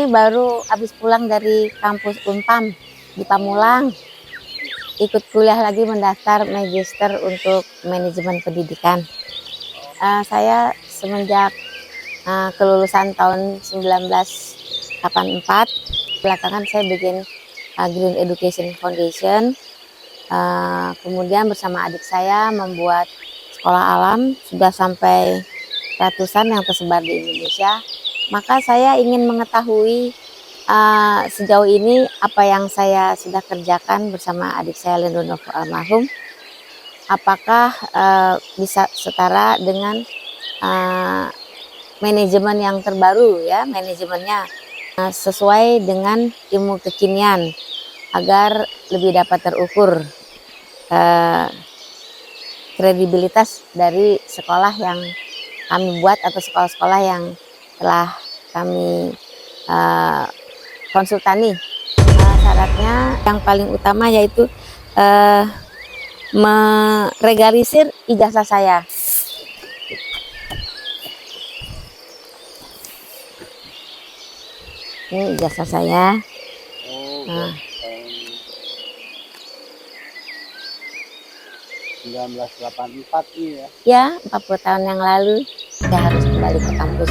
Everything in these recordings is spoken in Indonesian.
ini baru habis pulang dari kampus Unpam di Pamulang. Ikut kuliah lagi mendaftar magister untuk manajemen pendidikan. Saya semenjak kelulusan tahun 1984, belakangan saya bikin Green Education Foundation. Kemudian bersama adik saya membuat sekolah alam, sudah sampai ratusan yang tersebar di Indonesia. Maka saya ingin mengetahui sejauh ini apa yang saya sudah kerjakan bersama adik saya Lendono almarhum, apakah bisa setara dengan manajemen yang terbaru ya, manajemennya sesuai dengan ilmu kekinian agar lebih dapat terukur kredibilitas dari sekolah yang kami buat atau sekolah-sekolah yang telah kami konsultani. Syaratnya yang paling utama yaitu meregalisir ijazah saya. Ini ijazah saya. Nah. 1984 ini ya? Ya, 40 tahun yang lalu saya harus kembali ke kampus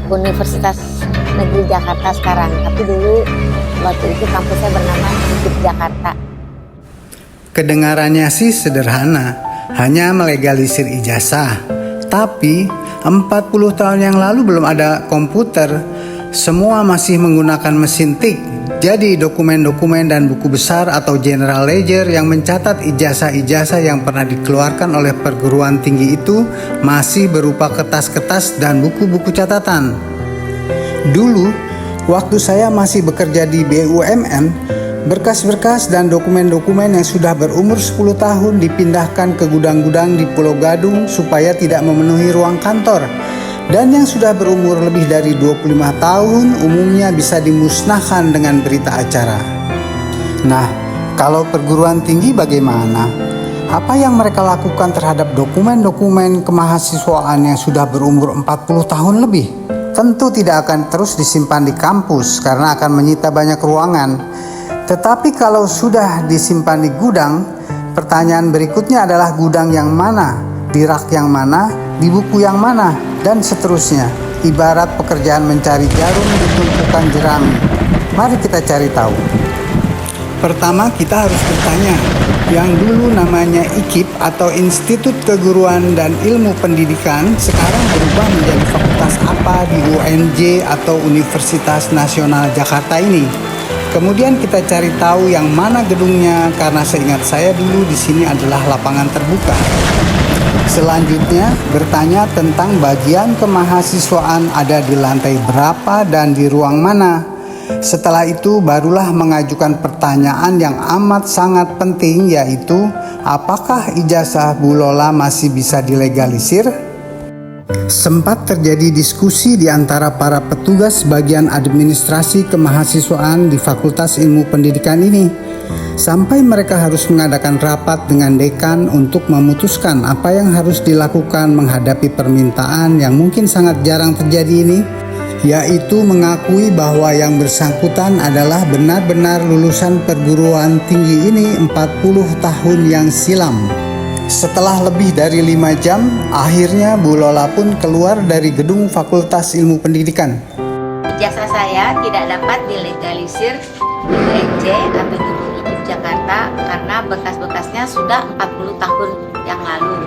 Universitas Negeri Jakarta sekarang. Tapi dulu waktu itu kampusnya bernama UIP Jakarta. Kedengarannya sih sederhana, hanya melegalisir ijazah. Tapi 40 tahun yang lalu belum ada komputer, semua masih menggunakan mesin tik. Jadi dokumen-dokumen dan buku besar atau general ledger yang mencatat ijazah-ijazah yang pernah dikeluarkan oleh perguruan tinggi itu masih berupa kertas-kertas dan buku-buku catatan. Dulu, waktu saya masih bekerja di BUMN, berkas-berkas dan dokumen-dokumen yang sudah berumur 10 tahun dipindahkan ke gudang-gudang di Pulau Gadung supaya tidak memenuhi ruang kantor. Dan yang sudah berumur lebih dari 25 tahun umumnya bisa dimusnahkan dengan berita acara. Nah, kalau perguruan tinggi bagaimana? Apa yang mereka lakukan terhadap dokumen-dokumen kemahasiswaan yang sudah berumur 40 tahun lebih? Tentu tidak akan terus disimpan di kampus karena akan menyita banyak ruangan. Tetapi kalau sudah disimpan di gudang, pertanyaan berikutnya adalah gudang yang mana, di rak yang mana, di buku yang mana, dan seterusnya. Ibarat pekerjaan mencari jarum di tumpukan jerami. Mari kita cari tahu. Pertama kita harus bertanya, yang dulu namanya IKIP atau Institut Keguruan dan Ilmu Pendidikan sekarang berubah menjadi fakultas apa di UNJ atau Universitas Nasional Jakarta ini. Kemudian kita cari tahu yang mana gedungnya karena seingat saya dulu di sini adalah lapangan terbuka. Selanjutnya bertanya tentang bagian kemahasiswaan ada di lantai berapa dan di ruang mana. Setelah itu barulah mengajukan pertanyaan yang amat sangat penting, yaitu apakah ijazah Bu Lola masih bisa dilegalisir? Sempat terjadi diskusi di antara para petugas bagian administrasi kemahasiswaan di Fakultas Ilmu Pendidikan ini. Sampai mereka harus mengadakan rapat dengan dekan untuk memutuskan apa yang harus dilakukan menghadapi permintaan yang mungkin sangat jarang terjadi ini, yaitu mengakui bahwa yang bersangkutan adalah benar-benar lulusan perguruan tinggi ini 40 tahun yang silam. Setelah lebih dari 5 jam, akhirnya Bu Lola pun keluar dari gedung Fakultas Ilmu Pendidikan. Ijazah saya tidak dapat dilegalisir di UNJ atau di UIP Jakarta karena bekas-bekasnya sudah 40 tahun yang lalu.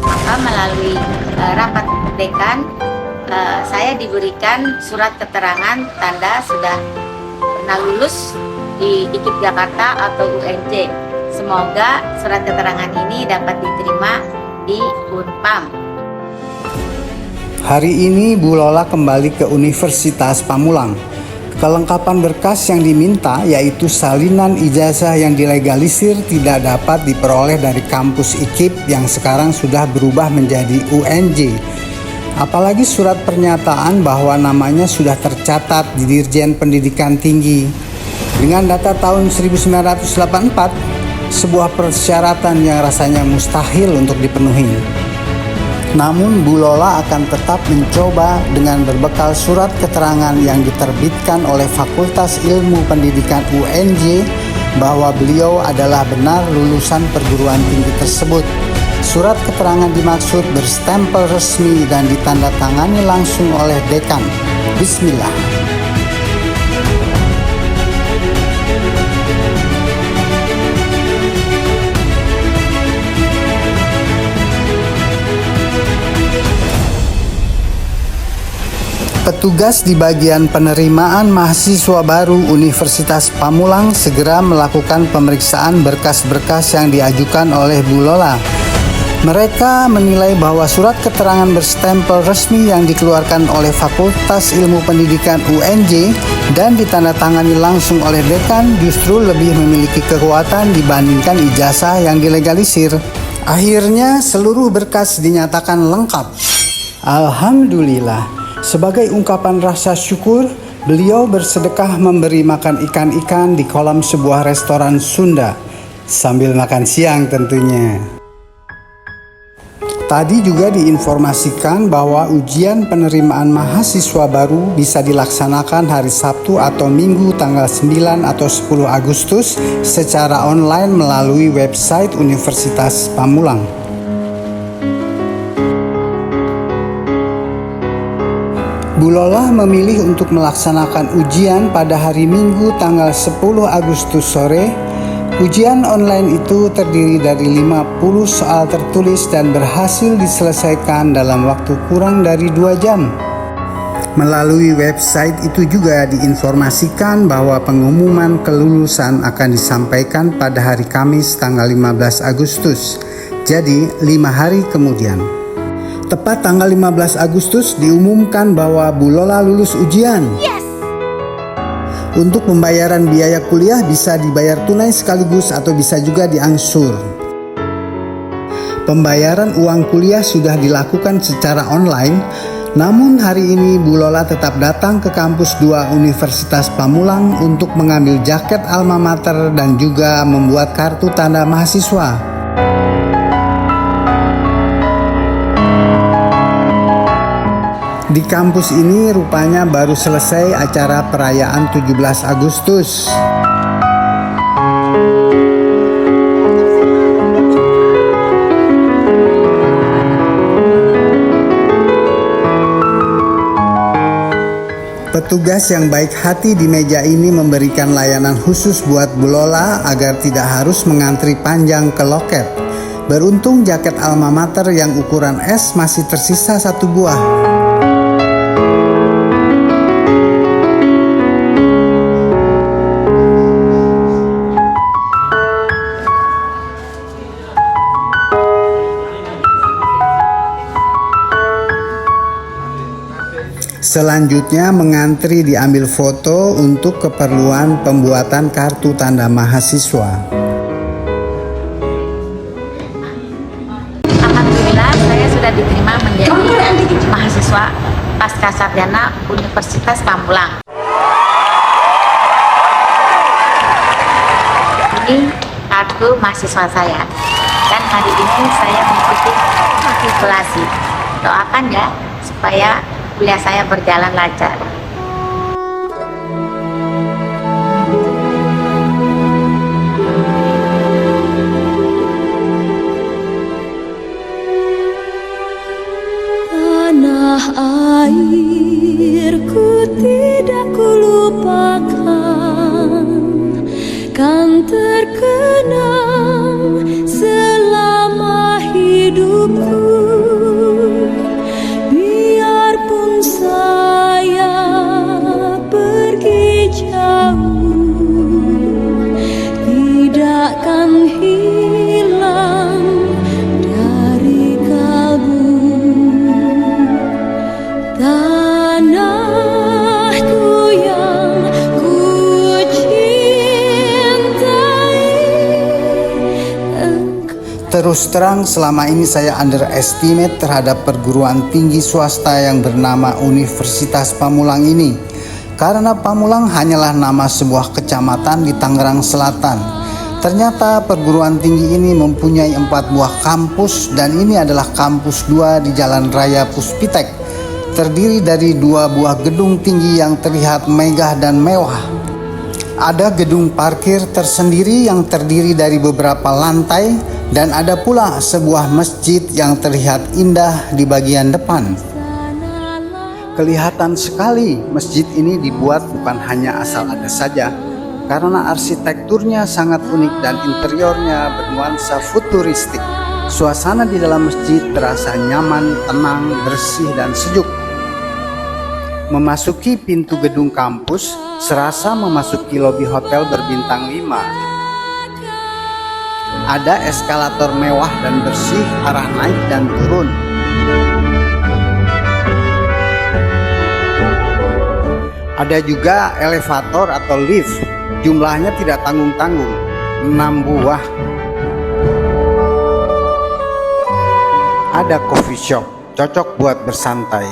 Maka melalui rapat dekan, saya diberikan surat keterangan tanda sudah pernah lulus di IKIP Jakarta atau UNJ. Semoga surat keterangan ini dapat diterima di Unpam. Hari ini Bu Lola kembali ke Universitas Pamulang. Kelengkapan berkas yang diminta yaitu salinan ijazah yang dilegalisir tidak dapat diperoleh dari kampus IKIP yang sekarang sudah berubah menjadi UNJ. Apalagi surat pernyataan bahwa namanya sudah tercatat di Dirjen Pendidikan Tinggi. Dengan data tahun 1984, sebuah persyaratan yang rasanya mustahil untuk dipenuhi. Namun Bu Lola akan tetap mencoba dengan berbekal surat keterangan yang diterbitkan oleh Fakultas Ilmu Pendidikan UNJ bahwa beliau adalah benar lulusan perguruan tinggi tersebut. Surat keterangan dimaksud berstempel resmi dan ditandatangani langsung oleh dekan. Bismillah. Petugas di bagian penerimaan mahasiswa baru Universitas Pamulang segera melakukan pemeriksaan berkas-berkas yang diajukan oleh Bu Lola. Mereka menilai bahwa surat keterangan berstempel resmi yang dikeluarkan oleh Fakultas Ilmu Pendidikan UNJ dan ditandatangani langsung oleh dekan justru lebih memiliki kekuatan dibandingkan ijazah yang dilegalisir. Akhirnya seluruh berkas dinyatakan lengkap. Alhamdulillah. Sebagai ungkapan rasa syukur, beliau bersedekah memberi makan ikan-ikan di kolam sebuah restoran Sunda sambil makan siang tentunya. Tadi juga diinformasikan bahwa ujian penerimaan mahasiswa baru bisa dilaksanakan hari Sabtu atau Minggu tanggal 9 atau 10 Agustus secara online melalui website Universitas Pamulang. Bu Lola memilih untuk melaksanakan ujian pada hari Minggu tanggal 10 Agustus sore. Ujian online itu terdiri dari 50 soal tertulis dan berhasil diselesaikan dalam waktu kurang dari 2 jam. Melalui website itu juga diinformasikan bahwa pengumuman kelulusan akan disampaikan pada hari Kamis tanggal 15 Agustus. Jadi 5 hari kemudian. Tepat tanggal 15 Agustus diumumkan bahwa Bu Lola lulus ujian. Yes! Untuk pembayaran biaya kuliah bisa dibayar tunai sekaligus atau bisa juga diangsur. Pembayaran uang kuliah sudah dilakukan secara online, namun hari ini Bu Lola tetap datang ke kampus 2 Universitas Pamulang untuk mengambil jaket alma mater dan juga membuat kartu tanda mahasiswa. Di kampus ini rupanya baru selesai acara perayaan 17 Agustus. Petugas yang baik hati di meja ini memberikan layanan khusus buat Bu Lola agar tidak harus mengantri panjang ke loket. Beruntung jaket alma mater yang ukuran S masih tersisa 1 buah. Selanjutnya mengantri diambil foto untuk keperluan pembuatan kartu tanda mahasiswa. Alhamdulillah saya sudah diterima menjadi mahasiswa Pascasarjana Universitas Pamulang. Ini kartu mahasiswa saya dan hari ini saya mengikuti matrikulasi. Doakan ya supaya kuliah saya berjalan lancar. Tanah airku tidak kulupakan, kan terkenang selama hidupku. Saya pergi jauh, tidak akan hilang dari kalbu. Tanahku yang ku cintai. Terus terang selama ini saya underestimate terhadap perguruan tinggi swasta yang bernama Universitas Pamulang ini. Karena Pamulang hanyalah nama sebuah kecamatan di Tangerang Selatan. Ternyata perguruan tinggi ini mempunyai 4 buah kampus, dan ini adalah kampus 2 di Jalan Raya Puspitek. Terdiri dari 2 buah gedung tinggi yang terlihat megah dan mewah. Ada gedung parkir tersendiri yang terdiri dari beberapa lantai, dan ada pula sebuah masjid yang terlihat indah di bagian depan. Kelihatan sekali masjid ini dibuat bukan hanya asal ada saja, karena arsitekturnya sangat unik dan interiornya bernuansa futuristik. Suasana di dalam masjid terasa nyaman, tenang, bersih, dan sejuk. Memasuki pintu gedung kampus, serasa memasuki lobi hotel berbintang 5. Ada eskalator mewah dan bersih arah naik dan turun. Ada juga elevator atau lift, jumlahnya tidak tanggung-tanggung, 6 buah. Ada coffee shop, cocok buat bersantai.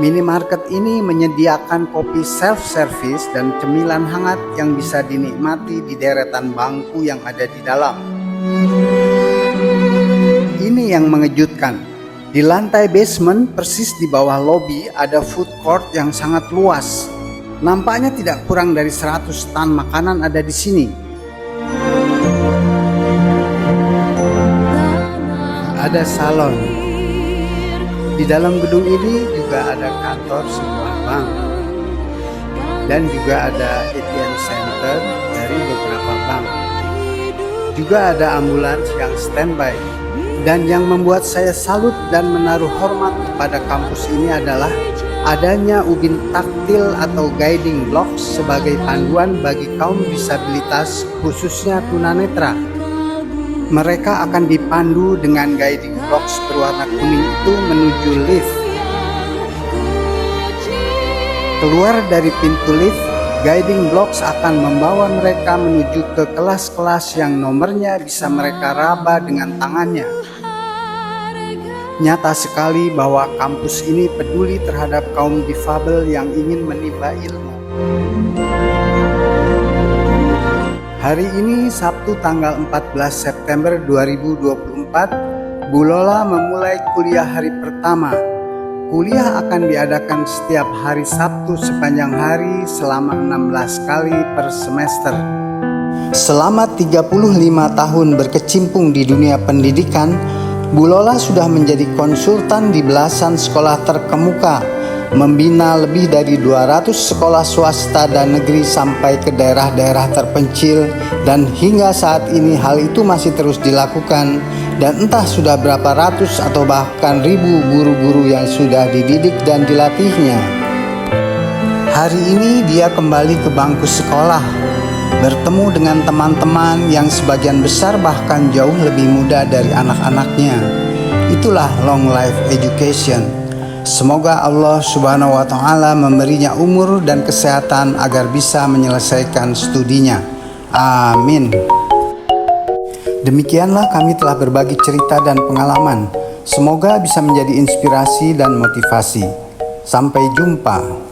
Minimarket ini menyediakan kopi self-service dan cemilan hangat yang bisa dinikmati di deretan bangku yang ada di dalam. Ini yang mengejutkan. Di lantai basement, persis di bawah lobi, ada food court yang sangat luas. Nampaknya tidak kurang dari 100 tan makanan ada di sini. Ada salon. Di dalam gedung ini juga ada kantor sebuah bank, dan juga ada ATM center dari beberapa bank. Juga ada ambulans yang standby. Dan yang membuat saya salut dan menaruh hormat kepada kampus ini adalah adanya ubin taktil atau guiding blocks sebagai panduan bagi kaum disabilitas, khususnya tunanetra. Mereka akan dipandu dengan guiding blocks berwarna kuning itu menuju lift. Keluar dari pintu lift, guiding blocks akan membawa mereka menuju ke kelas-kelas yang nomornya bisa mereka raba dengan tangannya. Nyata sekali bahwa kampus ini peduli terhadap kaum difabel yang ingin menimba ilmu. Hari ini Sabtu tanggal 14 September 2024, Bu Lola memulai kuliah hari pertama. Kuliah akan diadakan setiap hari Sabtu sepanjang hari selama 16 kali per semester. Selama 35 tahun berkecimpung di dunia pendidikan, Bu Lola sudah menjadi konsultan di belasan sekolah terkemuka, membina lebih dari 200 sekolah swasta dan negeri sampai ke daerah-daerah terpencil, dan hingga saat ini hal itu masih terus dilakukan, dan entah sudah berapa ratus atau bahkan ribu guru-guru yang sudah dididik dan dilatihnya. Hari ini dia kembali ke bangku sekolah, bertemu dengan teman-teman yang sebagian besar bahkan jauh lebih muda dari anak-anaknya. Itulah long life education. Semoga Allah Subhanahu wa Ta'ala memberinya umur dan kesehatan agar bisa menyelesaikan studinya. Amin. Demikianlah kami telah berbagi cerita dan pengalaman. Semoga bisa menjadi inspirasi dan motivasi. Sampai jumpa.